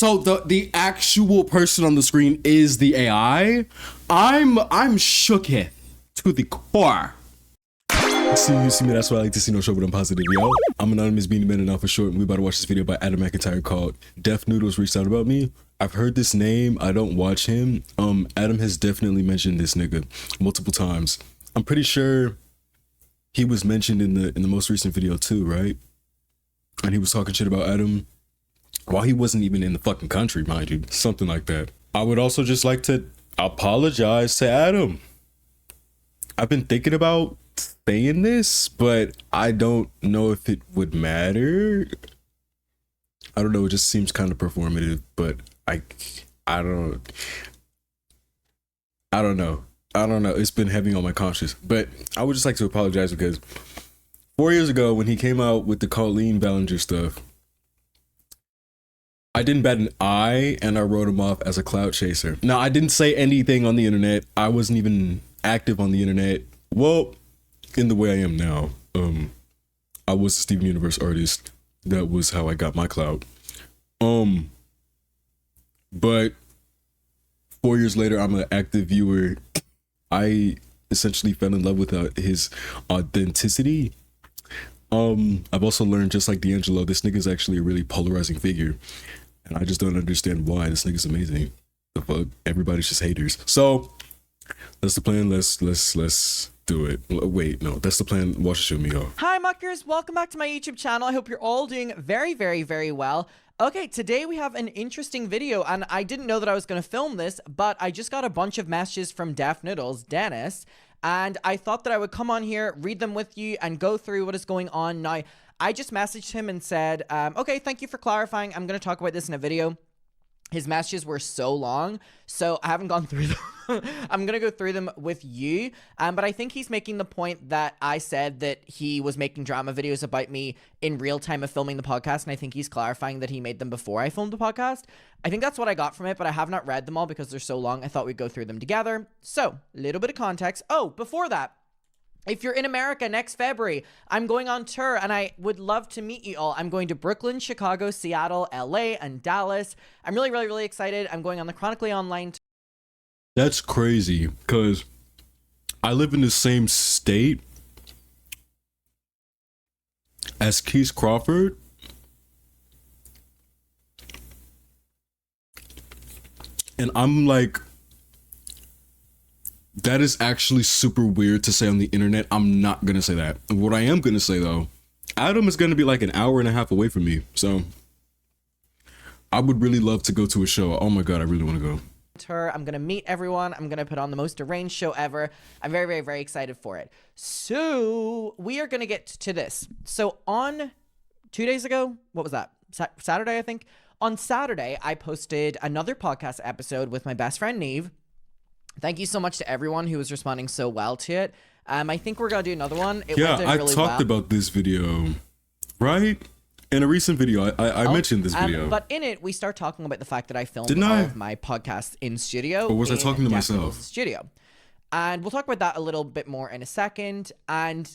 So the actual person on the screen is the AI. I'm shooketh to the core. See me, that's why I like to see no show, but I'm positive, yo. I'm Anonymous Beanie Man and now for short, and we about to watch this video by ANON McIntyre called Deaf Noodles Reached Out About Me. I've heard this name, I don't watch him. Adam has definitely mentioned this nigga multiple times. I'm pretty sure he was mentioned in the most recent video too, right? And he was talking shit about Adam while he wasn't even in the fucking country, mind you, something like that. I would also just like to apologize to Adam. I've been thinking about saying this, but I don't know if it would matter. I don't know, it just seems kind of performative, but I don't know. It's been heavy on my conscience, but I would just like to apologize because 4 years ago when he came out with the Colleen Ballinger stuff, I didn't bat an eye and I wrote him off as a clout chaser. Now, I didn't say anything on the internet. I wasn't even active on the internet. Well, in the way I am now. I was a Steven Universe artist. That was how I got my clout. But 4 years later, I'm an active viewer. I essentially fell in love with his authenticity. I've also learned, just like D'Angelo, this nigga's actually a really polarizing figure. And I just don't understand why. This nigga's amazing. The fuck? Everybody's just haters. So that's the plan. Let's do it. Wait, no, that's the plan. Watch the show, me off. Hi muckers, welcome back to my YouTube channel. I hope you're all doing very, very, very well. Okay, today we have an interesting video, and I didn't know that I was going to film this, but I just got a bunch of messages from Deaf Noodles, Dennis, and I thought that I would come on here, read them with you, and go through what is going on. Now, I just messaged him and said, okay, thank you for clarifying. I'm going to talk about this in a video. His messages were so long, so I haven't gone through them. I'm going to go through them with you, but I think he's making the point that I said that he was making drama videos about me in real time of filming the podcast, and I think he's clarifying that he made them before I filmed the podcast. I think that's what I got from it, but I have not read them all because they're so long. I thought we'd go through them together. So, a little bit of context. Oh, before that, if you're in America next February, I'm going on tour and I would love to meet you all. I'm going to Brooklyn, Chicago, Seattle, LA, and Dallas. I'm really, really, really excited. I'm going on the Chronically Online tour. That's crazy because I live in the same state as Keith Crawford. And I'm like, that is actually super weird to say on the internet. I'm not going to say that. What I am going to say, though, Adam is going to be like an hour and a half away from me. So I would really love to go to a show. Oh, my God, I really want to go. I'm going to meet everyone. I'm going to put on the most arranged show ever. I'm very, very, very excited for it. So we are going to get to this. So on 2 days ago, what was that? Saturday, I think. On Saturday, I posted another podcast episode with my best friend, Neve. Thank you so much to everyone who was responding so well to it. I think we're going to do another one. Yeah, I talked about this video, right? In a recent video, I mentioned this video. But in it, we start talking about the fact that I filmed all of my podcasts in studio. Or was I talking to myself? Studio. And we'll talk about that a little bit more in a second. And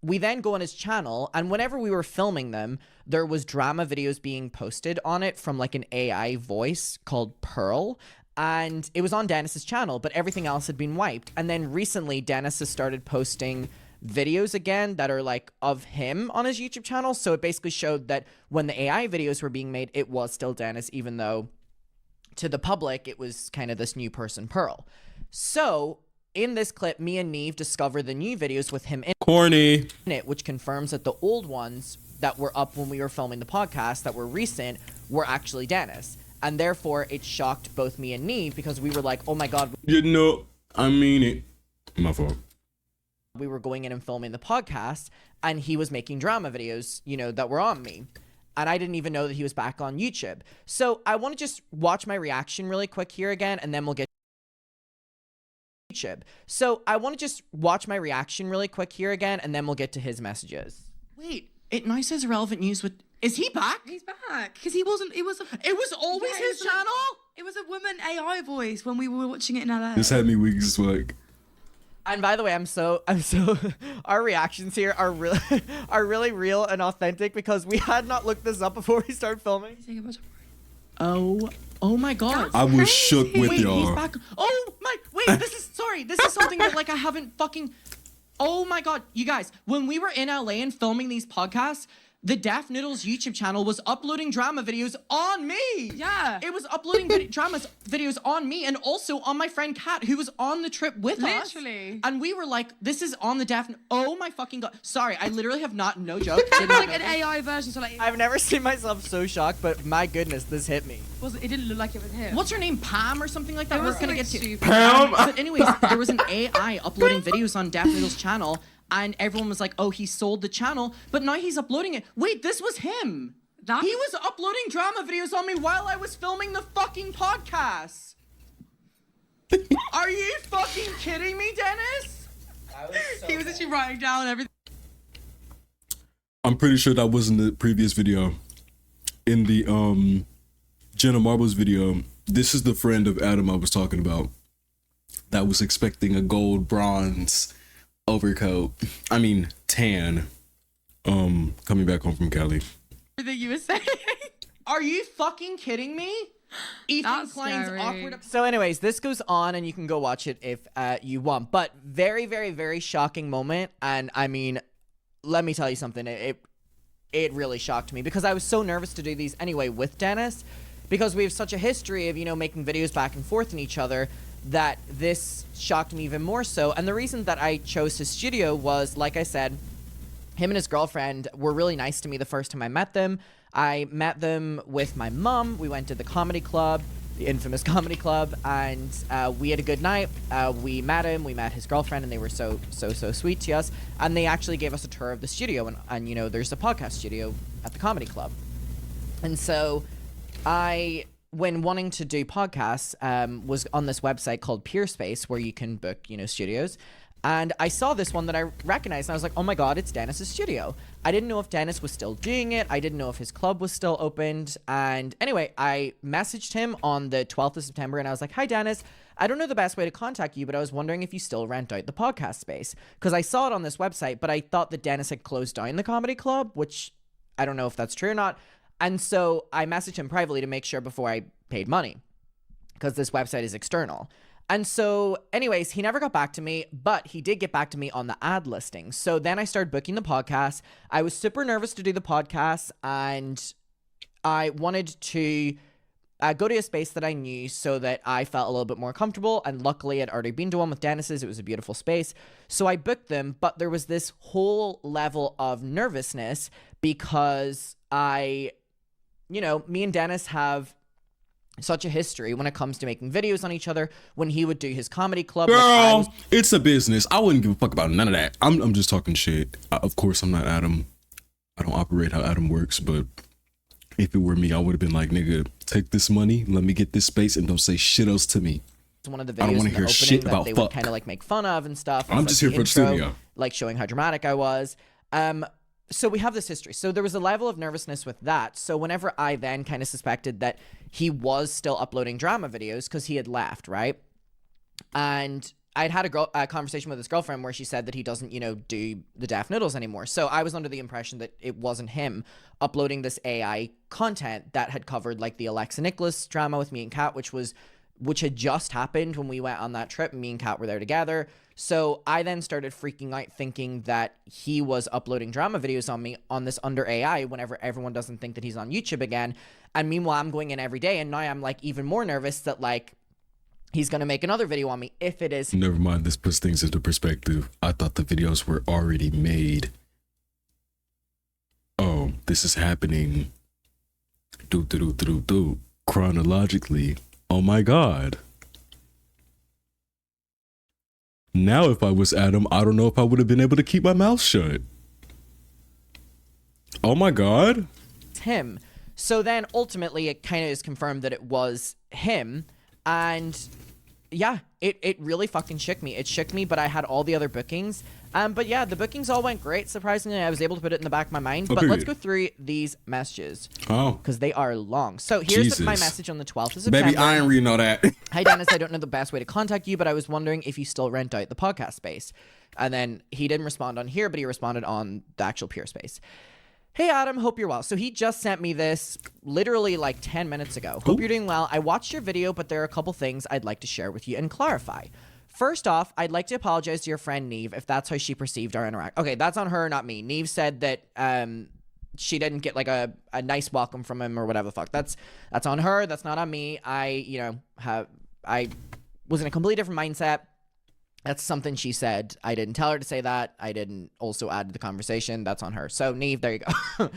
we then go on his channel. And whenever we were filming them, there was drama videos being posted on it from like an AI voice called Pearl. And it was on Dennis's channel, but everything else had been wiped. And then recently, Dennis has started posting videos again that are like of him on his YouTube channel. So it basically showed that when the AI videos were being made, it was still Dennis, even though to the public, it was kind of this new person, Pearl. So in this clip, me and Neve discover the new videos with him in it, which confirms that the old ones that were up when we were filming the podcast that were recent were actually Dennis. And therefore, it shocked both me and Neve because we were like, oh my God. You know, I mean it. My fault. We were going in and filming the podcast and he was making drama videos, you know, that were on me. And I didn't even know that he was back on YouTube. So I want to just watch my reaction really quick here again, and then we'll get to YouTube. So I want to just watch my reaction really quick here again, and then we'll get to his messages. Wait, it now says relevant news with... Is he back? He's back. Because he wasn't... It was always his channel? It was a woman AI voice when we were watching it in LA. This had me weak as fuck. And by the way, I'm so our reactions here are really real and authentic because we had not looked this up before we started filming. Oh my god. I was shook with Wait, he's y'all. back. Oh my, wait, this is something that like I haven't fucking, oh my god, you guys, when we were in LA and filming these podcasts, the Daft Noodles YouTube channel was uploading drama videos on me. Yeah. It was uploading drama videos on me and also on my friend Kat, who was on the trip with us. Literally. And we were like, this is on the Daft, oh my fucking god. Sorry, I literally have not, no joke. It was like an AI version, so like I've never seen myself so shocked, but my goodness, this hit me. it didn't look like it was him. What's her name? Pam or something like that? It We're was gonna something get to. stupid. But anyways, there was an AI uploading videos on Daft Noodle's channel, and everyone was like, "Oh, he sold the channel," but now he's uploading it. Wait, this was him. That- He was uploading drama videos on me while I was filming the fucking podcast. Are you fucking kidding me, Dennis? He was actually writing down everything. I'm pretty sure that wasn't the previous video. In the Jenna Marbles video, this is the friend of Adam I was talking about that was expecting a gold bronze overcoat. I mean tan. Coming back home from Cali. Everything you were saying. Are you fucking kidding me? Ethan That's Klein's scary. awkward. So anyways, this goes on and you can go watch it if you want. But very, very, very shocking moment. And I mean, let me tell you something. It really shocked me because I was so nervous to do these anyway with Dennis because we have such a history of, you know, making videos back and forth in each other that this shocked me even more so. And the reason that I chose his studio was, like I said, him and his girlfriend were really nice to me the first time I met them. I met them with my mom. We went to the comedy club, the infamous comedy club, and we had a good night. We met him, we met his girlfriend, and they were so sweet to us. And they actually gave us a tour of the studio, and you know, there's a podcast studio at the comedy club. And so I, when wanting to do podcasts, was on this website called Peerspace where you can book, you know, studios. And I saw this one that I recognized, and I was like, oh my god, it's Dennis's studio. I didn't know if Dennis was still doing it. I didn't know if his club was still opened. And anyway, I messaged him on the 12th of September, and I was like, hi, Dennis. I don't know the best way to contact you, but I was wondering if you still rent out the podcast space. Because I saw it on this website, but I thought that Dennis had closed down the comedy club, which I don't know if that's true or not. And so I messaged him privately to make sure before I paid money, because this website is external. And so anyways, he never got back to me, but he did get back to me on the ad listing. So then I started booking the podcast. I was super nervous to do the podcast, and I wanted to go to a space that I knew so that I felt a little bit more comfortable. And luckily I'd already been to one with Dennis's. It was a beautiful space. So I booked them, but there was this whole level of nervousness because me and Dennis have such a history when it comes to making videos on each other. When he would do his comedy club, Girl, it's a business. I wouldn't give a fuck about none of that. I'm just talking shit. Of course, I'm not Adam. I don't operate how Adam works, but if it were me, I would have been like, nigga, take this money, let me get this space, and don't say shit else to me. one of the I don't videos wanna in the hear opening shit that about they fuck. would kind of like make fun of and stuff. I'm It was, just like, here for the intro, studio. like showing how dramatic I was. So we have this history. So there was a level of nervousness with that. So whenever I then kind of suspected that he was still uploading drama videos because he had left, right? And I'd had a conversation with his girlfriend where she said that he doesn't, do the Daft Noodles anymore. So I was under the impression that it wasn't him uploading this AI content that had covered like the Alexa Nicholas drama with me and Kat, which had just happened when we went on that trip. Me and Kat were there together. So I then started freaking out thinking that he was uploading drama videos on me on this under AI whenever everyone doesn't think that he's on YouTube again. And meanwhile, I'm going in every day, and now I'm like even more nervous that like he's going to make another video on me if it is. Never mind, this puts things into perspective. I thought the videos were already made. Oh, this is happening. Chronologically. Oh my god. Now if I was Adam, I don't know if I would have been able to keep my mouth shut. Oh my god. It's him. So then ultimately it kind of is confirmed that it was him. And yeah, it really fucking shook me. It shook me, but I had all the other bookings. But yeah, the bookings all went great. Surprisingly, I was able to put it in the back of my mind. But let's go through these messages. Oh. Because they are long. So here's my message on the 12th of September. Baby, I ain't reading all that. Hi, Dennis. I don't know the best way to contact you, but I was wondering if you still rent out the podcast space. And then he didn't respond on here, but he responded on the actual Peerspace. Hey Adam, hope you're well. So he just sent me this literally like 10 minutes ago. Hope you're doing well. I watched your video, but there are a couple things I'd like to share with you and clarify. First off, I'd like to apologize to your friend Neve if that's how she perceived our interaction. Okay, that's on her, not me. Neve said that she didn't get like a nice welcome from him or whatever the fuck. That's on her. That's not on me. I was in a completely different mindset. That's something she said. I didn't tell her to say that. I didn't also add to the conversation. That's on her. So, Neve, there you go.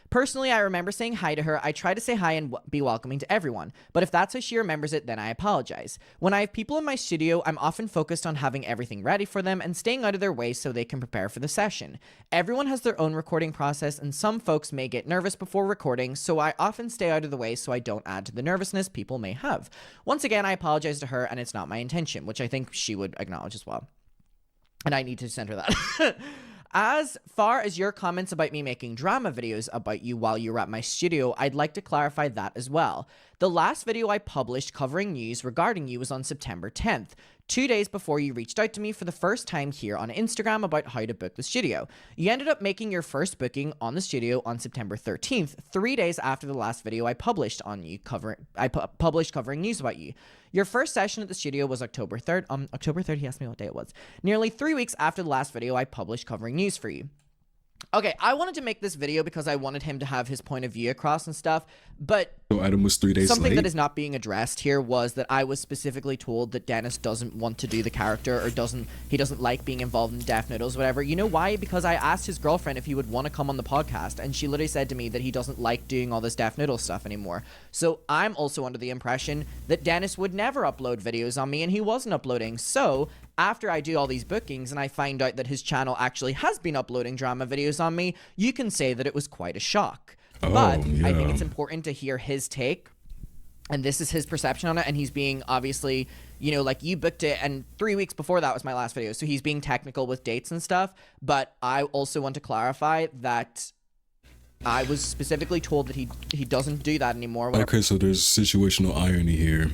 Personally, I remember saying hi to her. I try to say hi and be welcoming to everyone. But if that's how she remembers it, then I apologize. When I have people in my studio, I'm often focused on having everything ready for them and staying out of their way so they can prepare for the session. Everyone has their own recording process, and some folks may get nervous before recording, so I often stay out of the way so I don't add to the nervousness people may have. Once again, I apologize to her, and it's not my intention, which I think she would acknowledge as well. And I need to send her that. As far as your comments about me making drama videos about you while you were at my studio, I'd like to clarify that as well. The last video I published covering news regarding you was on September 10th, 2 days before you reached out to me for the first time here on Instagram about how to book the studio. You ended up making your first booking on the studio on September 13th, 3 days after the last video I published on you published covering news about you. Your first session at the studio was October 3rd. October 3rd, he asked me what day it was. Nearly 3 weeks after the last video I published covering news for you. Okay, I wanted to make this video because I wanted him to have his point of view across and stuff, but So Adam was 3 days something late. that is not being addressed here was that I was specifically told that Dennis doesn't want to do the character or he doesn't like being involved in Deaf Noodles, whatever. You know why? Because I asked his girlfriend if he would want to come on the podcast, and she literally said to me that he doesn't like doing all this Deaf Noodles stuff anymore. So I'm also under the impression that Dennis would never upload videos on me, and he wasn't uploading. So after I do all these bookings and I find out that his channel actually has been uploading drama videos on me, you can say that it was quite a shock. But I think it's important to hear his take, and this is his perception on it, and he's being obviously, you know, like, you booked it, and 3 weeks before that was my last video, so he's being technical with dates and stuff, but I also want to clarify that I was specifically told that he doesn't do that anymore. Okay, so there's situational irony here.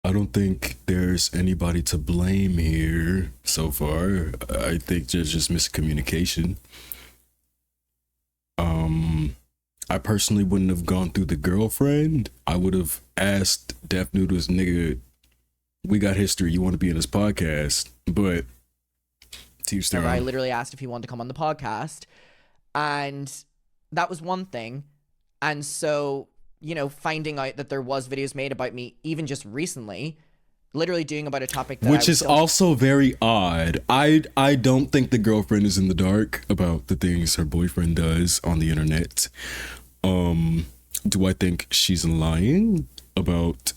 I don't think there's anybody to blame here so far. I think there's just miscommunication. I personally wouldn't have gone through the girlfriend. I would have asked Deaf Noodles, nigga, we got history. You want to be in this podcast? But I literally asked if he wanted to come on the podcast, and that was one thing. And so, you know, finding out that there was videos made about me even just recently, literally doing about a topic that which is also very odd. I don't think the girlfriend is in the dark about the things her boyfriend does on the internet. Do I think she's lying about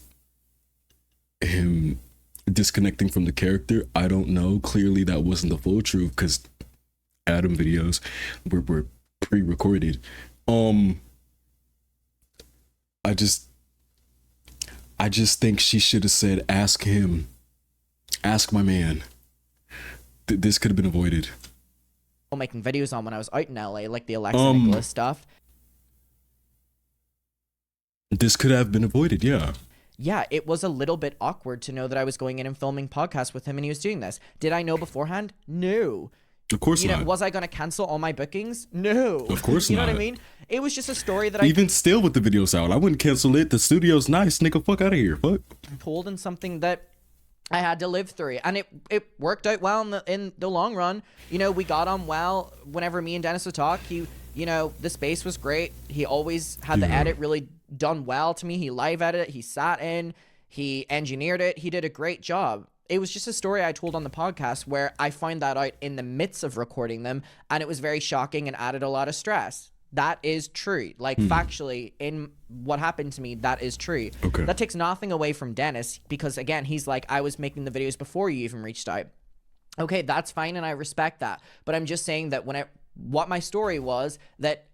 him disconnecting from the character? I don't know. Clearly that wasn't the full truth because Adam videos were pre-recorded. I just think she should have said, ask him, ask my man. This could have been avoided. Making videos on when I was out in LA, like the Alexa Nicholas stuff. This could have been avoided, yeah. Yeah, it was a little bit awkward to know that I was going in and filming podcasts with him and he was doing this. Did I know beforehand? No. Of course not. Was I going to cancel all my bookings? No. Of course not. You know what I mean? It was just a story that Even still with the videos out, I wouldn't cancel it. The studio's nice. Nigga, fuck out of here. Fuck. Pulled in something that I had to live through. And it worked out well in the long run. You know, we got on well whenever me and Dennis would talk. You know, the space was great. He always had the edit really done well to me. He live edited it. He sat in. He engineered it. He did a great job. It was just a story I told on the podcast where I found that out in the midst of recording them, and it was very shocking and added a lot of stress. That is true. Like, factually, in what happened to me, that is true. Okay. That takes nothing away from Dennis, because, again, he's like, I was making the videos before you even reached out. Okay, that's fine, and I respect that. But I'm just saying that what my story was, that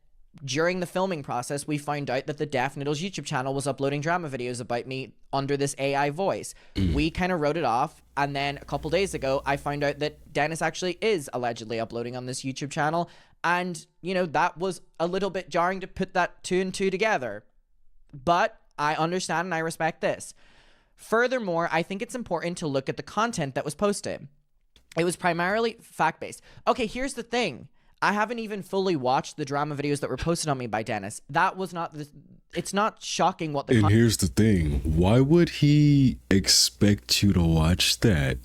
during the filming process, we found out that the Deaf Noodles YouTube channel was uploading drama videos about me under this AI voice. We kind of wrote it off, and then a couple days ago, I found out that Dennis actually is allegedly uploading on this YouTube channel, and, you know, that was a little bit jarring to put that 2 and 2 together. But I understand and I respect this. Furthermore, I think it's important to look at the content that was posted. It was primarily fact-based. Okay, here's the thing. I haven't even fully watched the drama videos that were posted on me by Dennis. That was not the... It's not shocking what the... And here's the thing. Why would he expect you to watch that?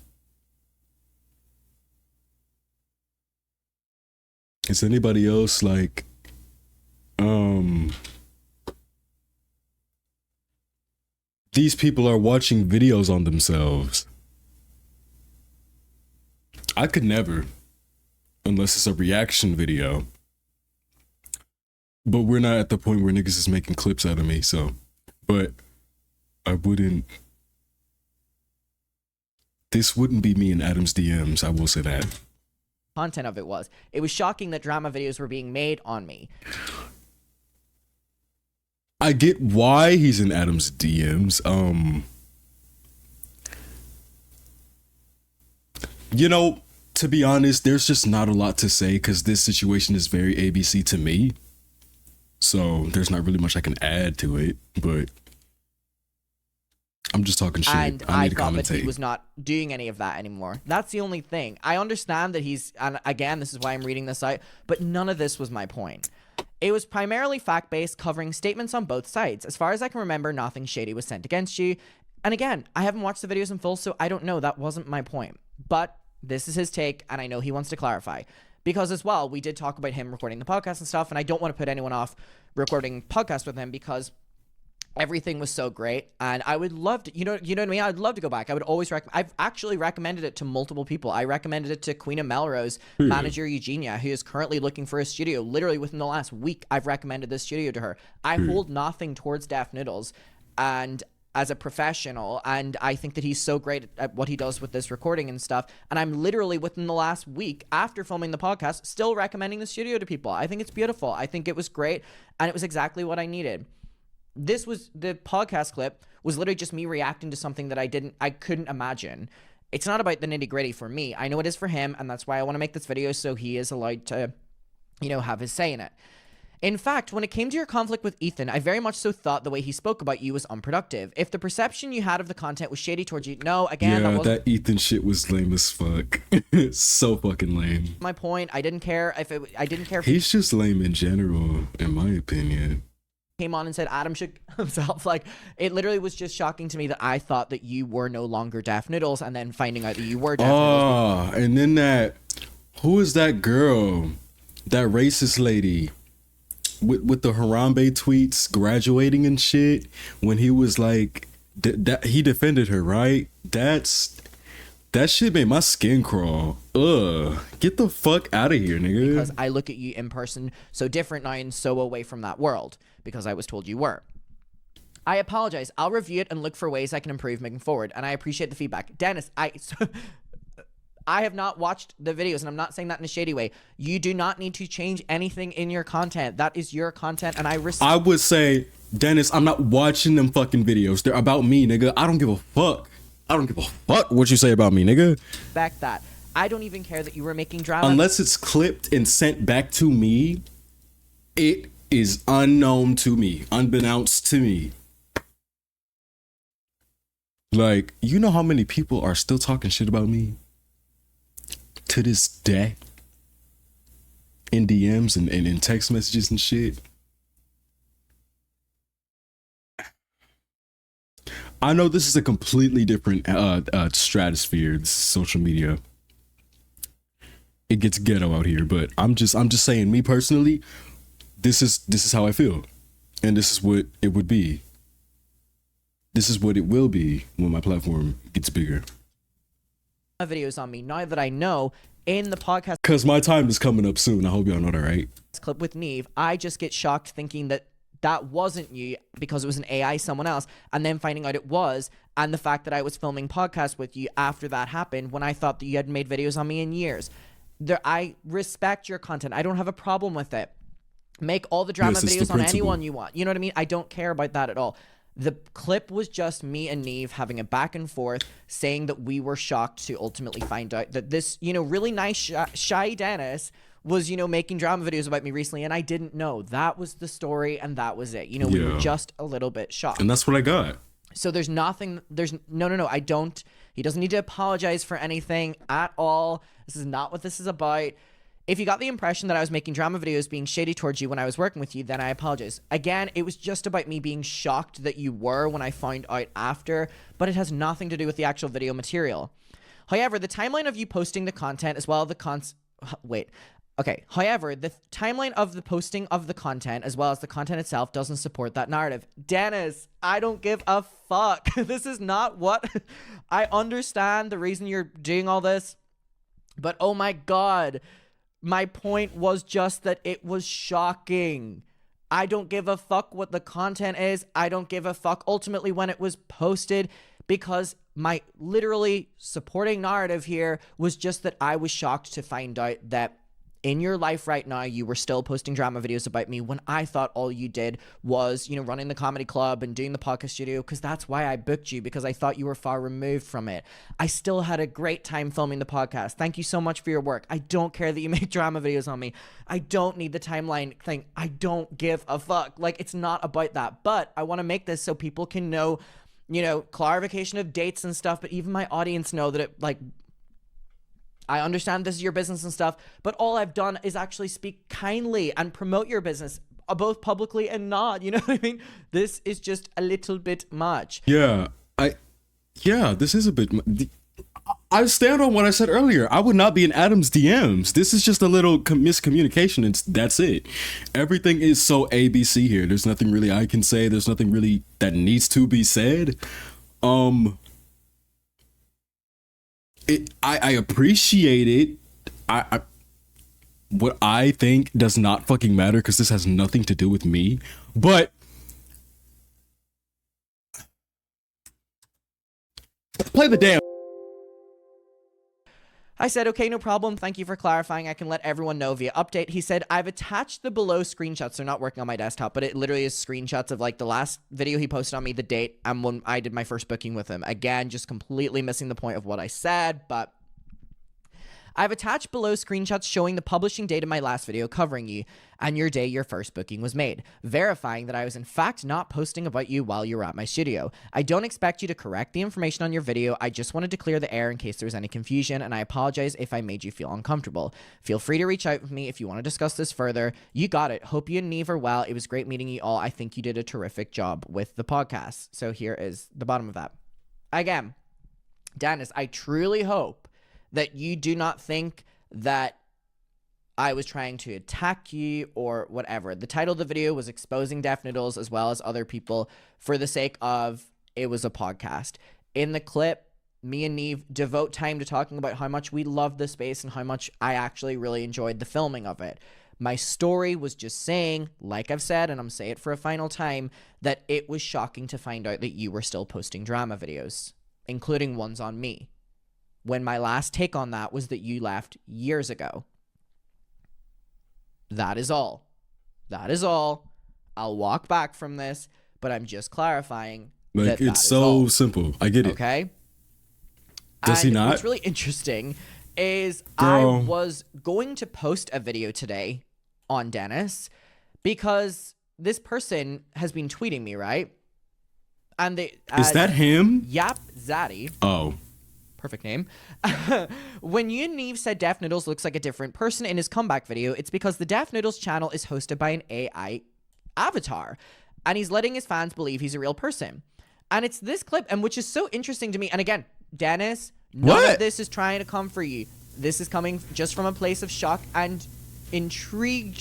Is anybody else like... These people are watching videos on themselves. I could never, unless it's a reaction video. But we're not at the point where niggas is making clips out of me, so. But I wouldn't. This wouldn't be me in Adam's DMs, I will say that. Content of it was. It was shocking that drama videos were being made on me. I get why he's in Adam's DMs. You know, to be honest, there's just not a lot to say because this situation is very ABC to me. So there's not really much I can add to it, but I'm just talking shit. And I I need to thought that commentate. he was not doing any of that anymore. That's the only thing. I understand that he's, and again, this is why I'm reading this out, but none of this was my point. It was primarily fact-based, covering statements on both sides. As far as I can remember, nothing shady was sent against you. And again, I haven't watched the videos in full, so I don't know. That wasn't my point. But this is his take, and I know he wants to clarify. Because as well, we did talk about him recording the podcast and stuff, and I don't want to put anyone off recording podcasts with him because everything was so great, and I would love to, you know what I mean? I'd love to go back. I would always I've actually recommended it to multiple people. I recommended it to Queen of Melrose, manager Eugenia, who is currently looking for a studio. Literally within the last week, I've recommended this studio to her. I hold nothing towards Daft Noodles, and as a professional, and I think that he's so great at what he does with this recording and stuff, and I'm literally within the last week after filming the podcast still recommending the studio to people. I think it's beautiful. I think it was great, and it was exactly what I needed. This was, the podcast clip was literally just me reacting to something that I couldn't imagine. It's not about the nitty gritty for me. I know it is for him, and that's why I want to make this video so he is allowed to, you know, have his say in it. In fact, when it came to your conflict with Ethan, I very much so thought the way he spoke about you was unproductive. If the perception you had of the content was shady towards you, no, again, yeah, that Ethan shit was lame as fuck. It's so fucking lame. My point, I didn't care if He's just lame in general, in my opinion. Came on and said Adam should himself. Like, it literally was just shocking to me that I thought that you were no longer Daft Noodles, and then finding out that you were Daft Noodles. And then who is that girl? That racist lady with the Harambe tweets graduating and shit, when he was like, he defended her, right? That shit made my skin crawl. Ugh. Get the fuck out of here, nigga. Because I look at you in person so different now and so away from that world, because I was told you were. I apologize. I'll review it and look for ways I can improve moving forward, and I appreciate the feedback. Dennis, I have not watched the videos, and I'm not saying that in a shady way. You do not need to change anything in your content. That is your content, and I would say, Dennis, I'm not watching them fucking videos. They're about me, nigga. I don't give a fuck. I don't give a fuck what you say about me, nigga. Respect that. I don't even care that you were making drama. Unless it's clipped and sent back to me, it is unknown to me, unbeknownst to me. Like, you know how many people are still talking shit about me to this day in DMs and in text messages and shit? I know this is a completely different stratosphere. This is social media. It gets ghetto out here, but I'm just saying, me personally, this is how I feel, and this is what it would be. This is what it will be when my platform gets bigger. Videos on me now that I know in the podcast, because my time is coming up soon. I hope y'all know that, right? Clip with Neve, I just get shocked thinking that wasn't you because it was an AI, someone else, and then finding out it was, and the fact that I was filming podcasts with you after that happened when I thought that you had made videos on me in years. I respect your content. I don't have a problem with it. Make all the drama videos on anyone you want. You know what I mean? I don't care about that at all. The clip was just me and Neve having a back and forth, saying that we were shocked to ultimately find out that this, you know, really nice, shy Dennis was, you know, making drama videos about me recently, and I didn't know. That was the story, and that was it. You know, we were just a little bit shocked. And that's what I got. So there's nothing, no, I don't, He doesn't need to apologize for anything at all. This is not what this is about. If you got the impression that I was making drama videos being shady towards you when I was working with you, then I apologize. Again, it was just about me being shocked that you were when I found out after, but it has nothing to do with the actual video material. However, the timeline of you posting the content as well as the However, the timeline of the posting of the content as well as the content itself doesn't support that narrative. Dennis, I don't give a fuck. This is not what I understand the reason you're doing all this, but oh my God. My point was just that it was shocking. I don't give a fuck what the content is. I don't give a fuck ultimately when it was posted, because my literally supporting narrative here was just that I was shocked to find out that in your life right now, you were still posting drama videos about me when I thought all you did was, running the comedy club and doing the podcast studio, because that's why I booked you, because I thought you were far removed from it. I still had a great time filming the podcast. Thank you so much for your work. I don't care that you make drama videos on me. I don't need the timeline thing. I don't give a fuck. Like, it's not about that. But I want to make this so people can know, clarification of dates and stuff, but even my audience know that I understand this is your business and stuff, but all I've done is actually speak kindly and promote your business, both publicly and not. You know what I mean? This is just a little bit much. Yeah, this is a bit. I stand on what I said earlier. I would not be in Adam's DMs. This is just a little miscommunication, and that's it. Everything is so ABC here. There's nothing really I can say. There's nothing really that needs to be said. I appreciate it. What I think does not fucking matter, because this has nothing to do with me. But play the damn. I said, okay, no problem. Thank you for clarifying. I can let everyone know via update. He said, I've attached the below screenshots. They're not working on my desktop, but it literally is screenshots of the last video he posted on me, the date, and when I did my first booking with him. Again, just completely missing the point of what I said, but I've attached below screenshots showing the publishing date of my last video covering you and your day your first booking was made, verifying that I was in fact not posting about you while you were at my studio. I don't expect you to correct the information on your video. I just wanted to clear the air in case there was any confusion, and I apologize if I made you feel uncomfortable. Feel free to reach out with me if you want to discuss this further. You got it. Hope you and Neve are well. It was great meeting you all. I think you did a terrific job with the podcast. So here is the bottom of that. Again, Dennis, I truly hope that you do not think that I was trying to attack you or whatever. The title of the video was exposing Deaf Noodles as well as other people for the sake of it was a podcast. In the clip, me and Neve devote time to talking about how much we love the space and how much I actually really enjoyed the filming of it. My story was just saying, like I've said, and I'm saying it for a final time, that it was shocking to find out that you were still posting drama videos, including ones on me, when my last take on that was that you left years ago. That is all. That is all. I'll walk back from this, but I'm just clarifying that it's so simple. I get it. Okay? Does he not? What's really interesting is Girl. I was going to post a video today on Dennis because this person has been tweeting me, right? And they Is that him? Yap Zaddy. Oh. Perfect name. When you and Neve said Deaf Noodles looks like a different person in his comeback video, it's because the Deaf Noodles channel is hosted by an AI avatar, and he's letting his fans believe he's a real person. And it's this clip, and which is so interesting to me. And again, Dennis, none of this is trying to come for you. This is coming just from a place of shock and intrigue,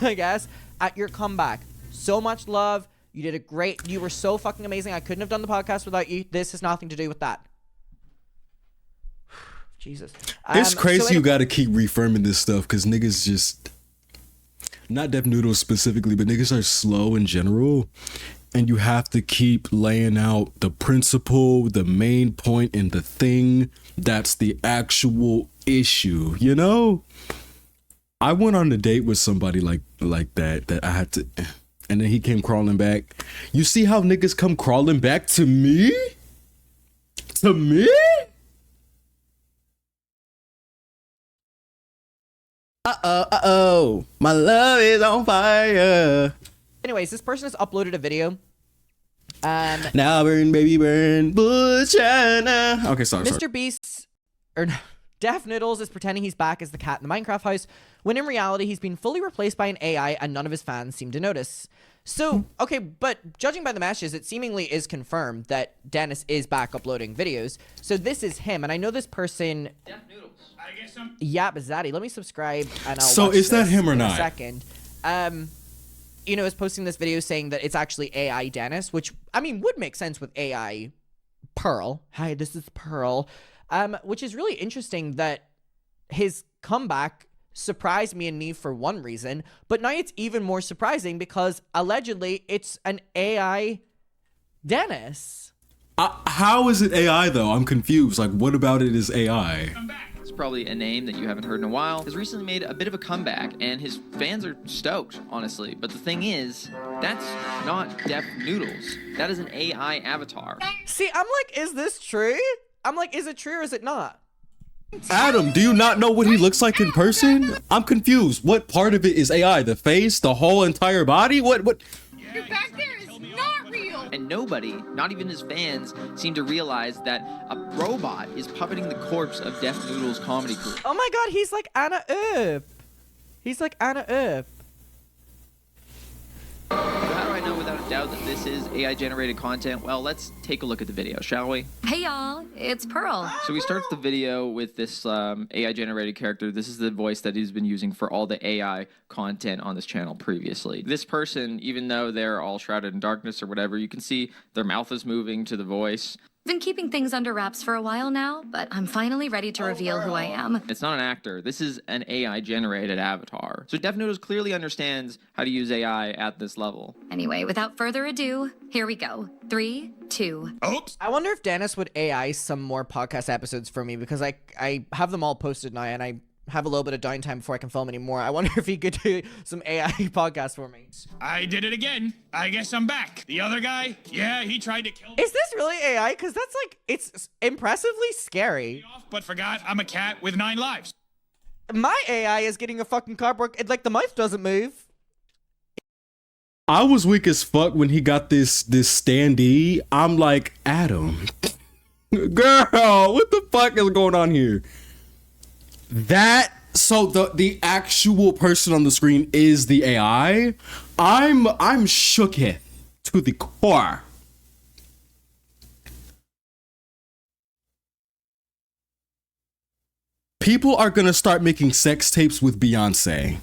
I guess, at your comeback. So much love. You did a great, you were so fucking amazing. I couldn't have done the podcast without you. This has nothing to do with that. Jesus. It's crazy you gotta keep reaffirming this stuff, because niggas just, not Deaf Noodles specifically, but niggas are slow in general, and you have to keep laying out the principle, the main point, and the thing that's the actual issue, you know? I went on a date with somebody like that I had to, and then he came crawling back. You see how niggas come crawling back to me? To me? Uh-oh, my love is on fire. Anyways, this person has uploaded a video Now burn, baby, burn, Bushana. Okay, sorry. Mr. Beast, or no, Daft Noodles is pretending he's back as the cat in the Minecraft house, when in reality he's been fully replaced by an AI and none of his fans seem to notice. So, okay, but judging by the matches, it seemingly is confirmed that Dennis is back uploading videos. So this is him, and I know this person... Daft Noodles. I guess I'm... Yeah, Zaddy, let me subscribe, and I'll So watch is that this him or in not? a second. You know, is posting this video saying that it's actually AI Dennis, which, I mean, would make sense with AI Pearl. Hi, this is Pearl. Which is really interesting that his comeback surprised me and Neve for one reason, but now it's even more surprising because allegedly it's an AI Dennis. How is it AI though? I'm confused. Like, what about it is AI? It's probably a name that you haven't heard in a while. Has recently made a bit of a comeback, and his fans are stoked, honestly. But the thing is, that's not Daft Noodles. That is an AI avatar. See, I'm like, is this true? I'm like, is it true or is it not? Adam, do you not know what he looks like in person? I'm confused. What part of it is AI? The face? The whole entire body? What? Your back there is not real. And nobody, not even his fans, seem to realize that a robot is puppeting the corpse of Daft Noodles' comedy crew. Oh my god, he's like Anna Earp. He's like Anna Earp. So how do I know without a doubt that this is AI-generated content? Well, let's take a look at the video, shall we? Hey y'all, it's Pearl. So we start the video with this AI-generated character. This is the voice that he's been using for all the AI content on this channel previously. This person, even though they're all shrouded in darkness or whatever, you can see their mouth is moving to the voice. Been keeping things under wraps for a while now, but I'm finally ready to reveal who I am. It's not an actor. This is an AI-generated avatar. So Daft Noodles clearly understands how to use AI at this level. Anyway, without further ado, here we go. 3, 2. Oops! I wonder if Dennis would AI some more podcast episodes for me because I have them all posted now and I have a little bit of downtime before I can film anymore. I wonder if he could do some AI podcasts for me. I did it again. I guess I'm back. The other guy, yeah, he tried to kill me Is this really AI? Because that's like, it's impressively scary. off, but forgot I'm a cat with 9 lives. My AI is getting a fucking cardboard, like the mouth doesn't move. I was weak as fuck when he got this standee. I'm like, Adam, girl, what the fuck is going on here? So the actual person on the screen is the AI. I'm shooketh to the core. People are gonna start making sex tapes with Beyonce.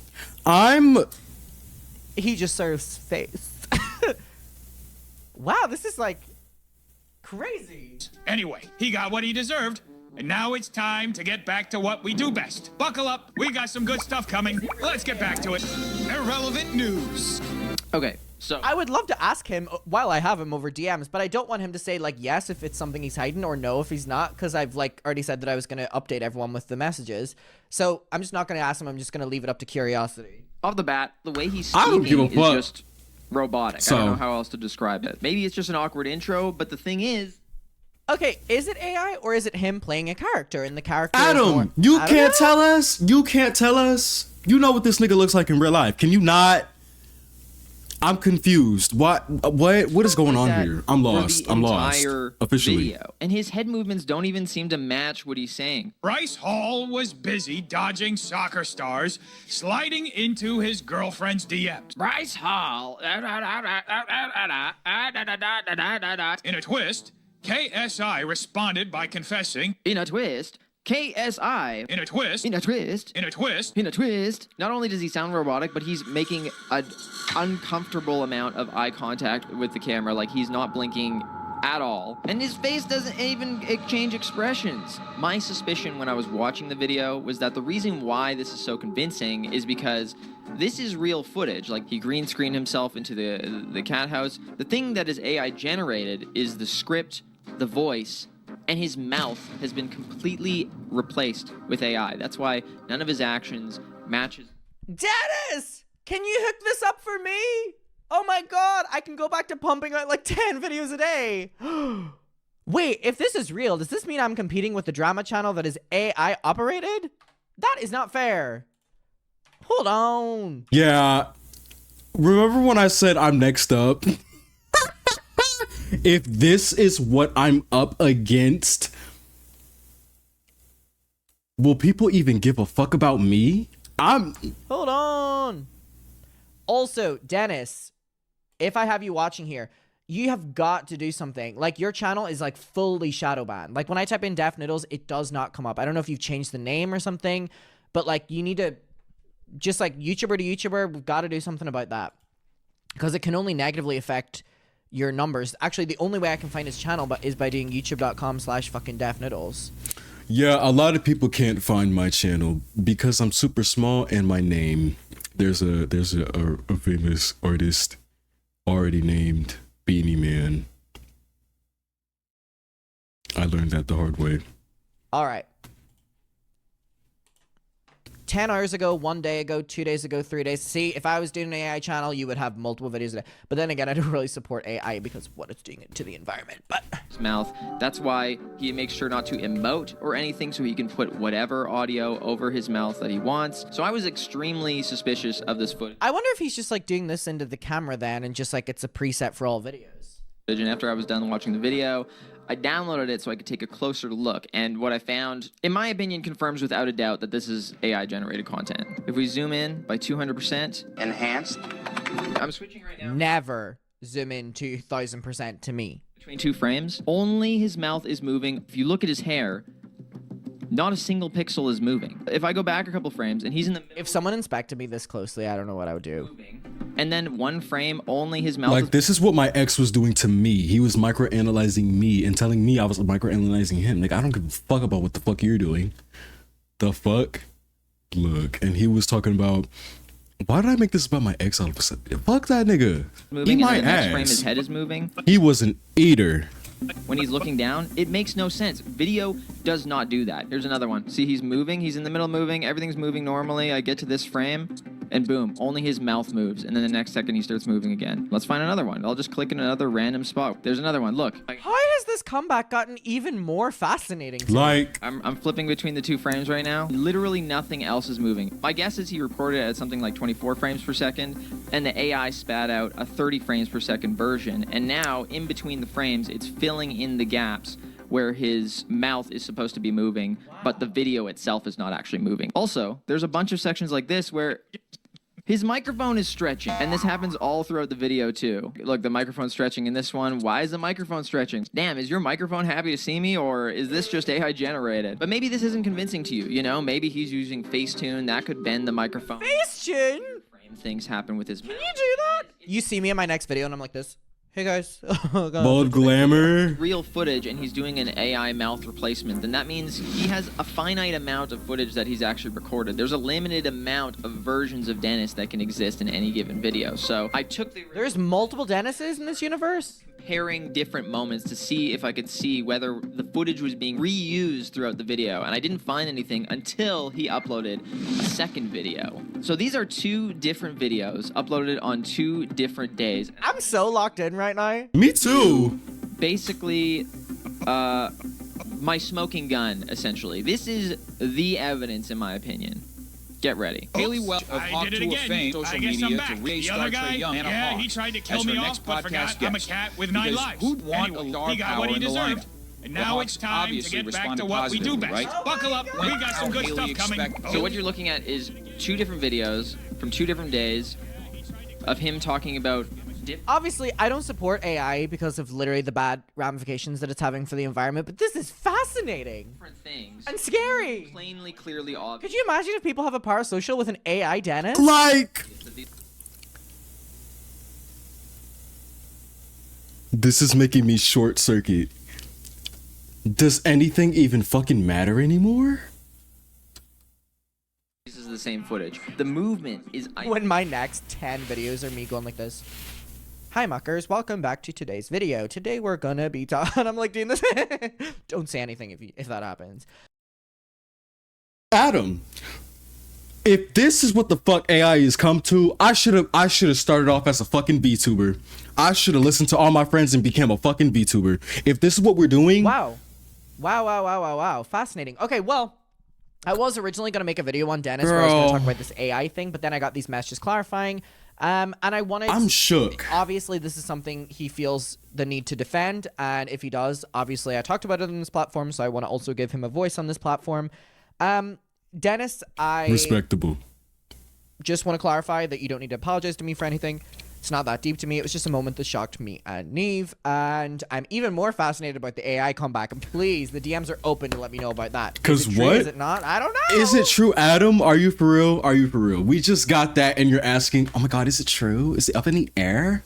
He just serves face. Wow, this is like crazy. Anyway, he got what he deserved. And now it's time to get back to what we do best. Buckle up. We got some good stuff coming. Let's get back to it. Irrelevant news. Okay, so... I would love to ask him while I have him over DMs, but I don't want him to say like yes if it's something he's hiding or no if he's not, because I've like already said that I was going to update everyone with the messages. So I'm just not going to ask him. I'm just going to leave it up to curiosity. Off the bat, the way he's I don't give a scheming is fuck. just robotic. So- I don't know how else to describe it. Maybe it's just an awkward intro, but the thing is... Okay, is it AI or is it him playing a character and the character is more... Adam, you I don't can't know. tell us. You can't tell us. You know what this nigga looks like in real life. Can you not? I'm confused. What is going on that here? I'm for lost. the I'm lost. entire Officially. video. And his head movements don't even seem to match what he's saying. Bryce Hall was busy dodging soccer stars, sliding into his girlfriend's DMs. Bryce Hall. In a twist, KSI responded by confessing. In a twist, KSI. In a twist. In a twist. In a twist. In a twist. Not only does he sound robotic, but he's making an uncomfortable amount of eye contact with the camera, like he's not blinking at all. And his face doesn't even exchange expressions. My suspicion when I was watching the video was that the reason why this is so convincing is because this is real footage. Like, he green screened himself into the cat house. The thing that is AI generated is the script, the voice, and his mouth has been completely replaced with AI. That's why none of his actions matches. Dennis! Can you hook this up for me? Oh my god, I can go back to pumping out like 10 videos a day. Wait, if this is real, does this mean I'm competing with the drama channel that is AI operated? That is not fair. Hold on. Yeah. Remember when I said I'm next up? If this is what I'm up against, will people even give a fuck about me? Hold on. Also, Dennis, if I have you watching here, you have got to do something. Like, your channel is like fully shadow banned. Like, when I type in Def Noodles, it does not come up. I don't know if you've changed the name or something, but like, you need to just like YouTuber to YouTuber, we've got to do something about that, because it can only negatively affect your numbers. Actually, the only way I can find his channel is by doing youtube.com/fucking Def Noodles. Yeah, a lot of people can't find my channel because I'm super small and my name. There's a famous artist already named Beanie Man. I learned that the hard way. All right. 10 hours ago, 1 day ago, 2 days ago, 3 days. See, if I was doing an AI channel, you would have multiple videos a day. But then again, I don't really support AI because of what it's doing to the environment. But His mouth. That's why he makes sure not to emote or anything, so he can put whatever audio over his mouth that he wants. So I was extremely suspicious of this footage. I wonder if he's just like doing this into the camera then, and just like it's a preset for all videos. And after I was done watching the video, I downloaded it so I could take a closer look. And what I found, in my opinion, confirms without a doubt that this is AI generated content. If we zoom in by 200%. Enhanced. I'm switching right now. Never zoom in 2000% to me. Between 2 frames, only his mouth is moving. If you look at his hair, not a single pixel is moving. If I go back a couple frames and he's in the middle, If someone inspected me this closely, I don't know what I would do. moving, and then 1 frame, only his mouth Like, is this is what my ex was doing to me. He was microanalyzing me and telling me I was microanalyzing him. Like, I don't give a fuck about what the fuck you're doing. The fuck? Look, and he was talking about, why did I make this about my ex all of a sudden? Fuck that nigga. moving, Eat my and then the next frame his ass. head is moving. He was an eater. When he's looking down, it makes no sense. Video does not do that. Here's another one. See, he's moving. He's in the middle moving. Everything's moving normally. I get to this frame, and boom, only his mouth moves. And then the next second, he starts moving again. Let's find another one. I'll just click in another random spot. There's another one. Look. How has this comeback gotten even more fascinating to me? Like, I'm flipping between the 2 frames right now. Literally nothing else is moving. My guess is he recorded at something like 24 frames per second, and the AI spat out a 30 frames per second version. And now, in between the frames, it's filling in the gaps where his mouth is supposed to be moving, but the video itself is not actually moving. Also, there's a bunch of sections like this where his microphone is stretching, and this happens all throughout the video too. Look, the microphone's stretching in this one. Why is the microphone stretching? Damn, is your microphone happy to see me, or is this just AI generated? But maybe this isn't convincing to you, you know? Maybe he's using Facetune. That could bend the microphone. Facetune? Frame things happen with his mouth. Can you do that? You see me in my next video, and I'm like this. Hey guys. Oh, God. bold glamour. Real footage and he's doing an AI mouth replacement, then that means he has a finite amount of footage that he's actually recorded. There's a limited amount of versions of Dennis that can exist in any given video. So I took the There's multiple Dennises in this universe? comparing different moments to see if I could see whether the footage was being reused throughout the video, and I didn't find anything until he uploaded a second video. So these are 2 different videos uploaded on 2 different days. I'm so locked in right now. Me too. Basically, my smoking gun, essentially. This is the evidence, in my opinion. Get ready. Haley WELP of I Hawk did it to a again. Fame I social guess media I'm to back. raise The Star other Trek guy, Young and a yeah, Hawk. he tried to kill as me her off, next but forgot podcast I'm a guest. cat with 9 Because lives. who'd want Anyway, a star he got power what he in the deserved. lineup? And Well, now Hawk's it's time to obviously get back to responded what we do positively, best. right? Buckle up. We got some good Haley stuff coming. expect- So what you're looking at is 2 different videos from 2 different days of him talking about Obviously, I don't support AI because of literally the bad ramifications that it's having for the environment, but this is fascinating different things. and scary. Plainly, clearly obvious. Could you imagine if people have a parasocial with an AI Dennis? Like, this is making me short circuit. Does anything even fucking matter anymore? This is the same footage. The movement is When my next 10 videos are me going like this. Hi muckers, welcome back to today's video. Today we're gonna be talking. I'm like doing this. Don't say anything if that happens. Adam, if this is what the fuck AI has come to, I should have started off as a fucking VTuber. I should have listened to all my friends and became a fucking VTuber. If this is what we're doing, Wow. Wow. Fascinating. Okay, well, I was originally going to make a video on Dennis where I was going to talk about this AI thing, but then I got these messages clarifying And I wanted... I'm shook. Obviously, this is something he feels the need to defend, and if he does, obviously I talked about it on this platform, so I want to also give him a voice on this platform. Dennis, I... Respectable. Just want to clarify that you don't need to apologize to me for anything. It's not that deep to me. It was just a moment that shocked me and Neve, and I'm even more fascinated about the AI comeback. And please, the DMs are open to let me know about that. Because what? what? Is it not? I don't know. Is it true, Adam? Are you for real? Are you for real? We just got that and you're asking, oh my God, is it true? Is it up in the air?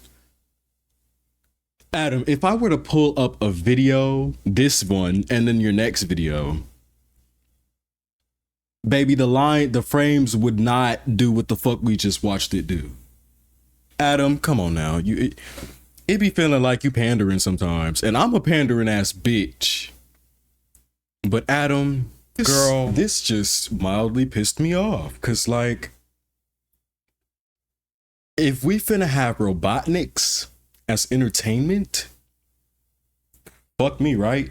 Adam, if I were to pull up a video, this one, and then your next video, baby, the frames would not do what the fuck we just watched it do. Adam, come on now. It be feeling like you pandering sometimes, and I'm a pandering ass bitch. But Adam, girl, this just mildly pissed me off. Cause like, if we finna have Robotniks as entertainment, fuck me, right?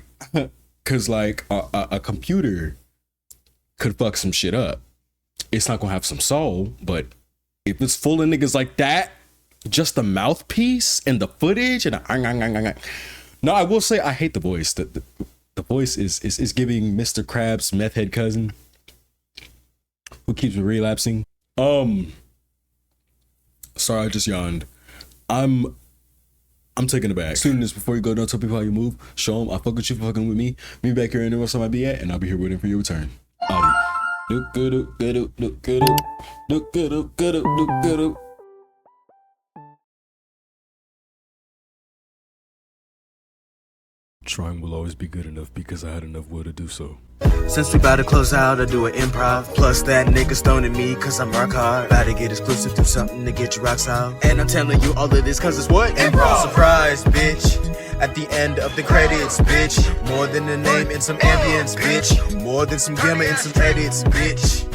Cause like a computer could fuck some shit up. It's not gonna have some soul, but if it's full of niggas like that, just the mouthpiece and the footage and no, I will say I hate the voice. The voice is giving Mr. Krabs' meth head cousin who keeps relapsing. Sorry, I just yawned. I'm taking it back. Students, before you go, don't tell people how you move. Show them I fuck with you for fucking with me. Meet me back here and know where I might be at, and I'll be here waiting for your return. Audi. Look good, look good, look good, look good, look good, look good. Trying will always be good enough because I had enough will to do so. Since we bout to close out, I do an improv. Plus that nigga stoning me cause I'm rock hard. About to get exclusive, do something to get your rocks out. And I'm telling you all of this cause it's what? Improv. Surprise, bitch. At the end of the credits, bitch. More than a name and some ambience, bitch. More than some gamma and some edits, bitch.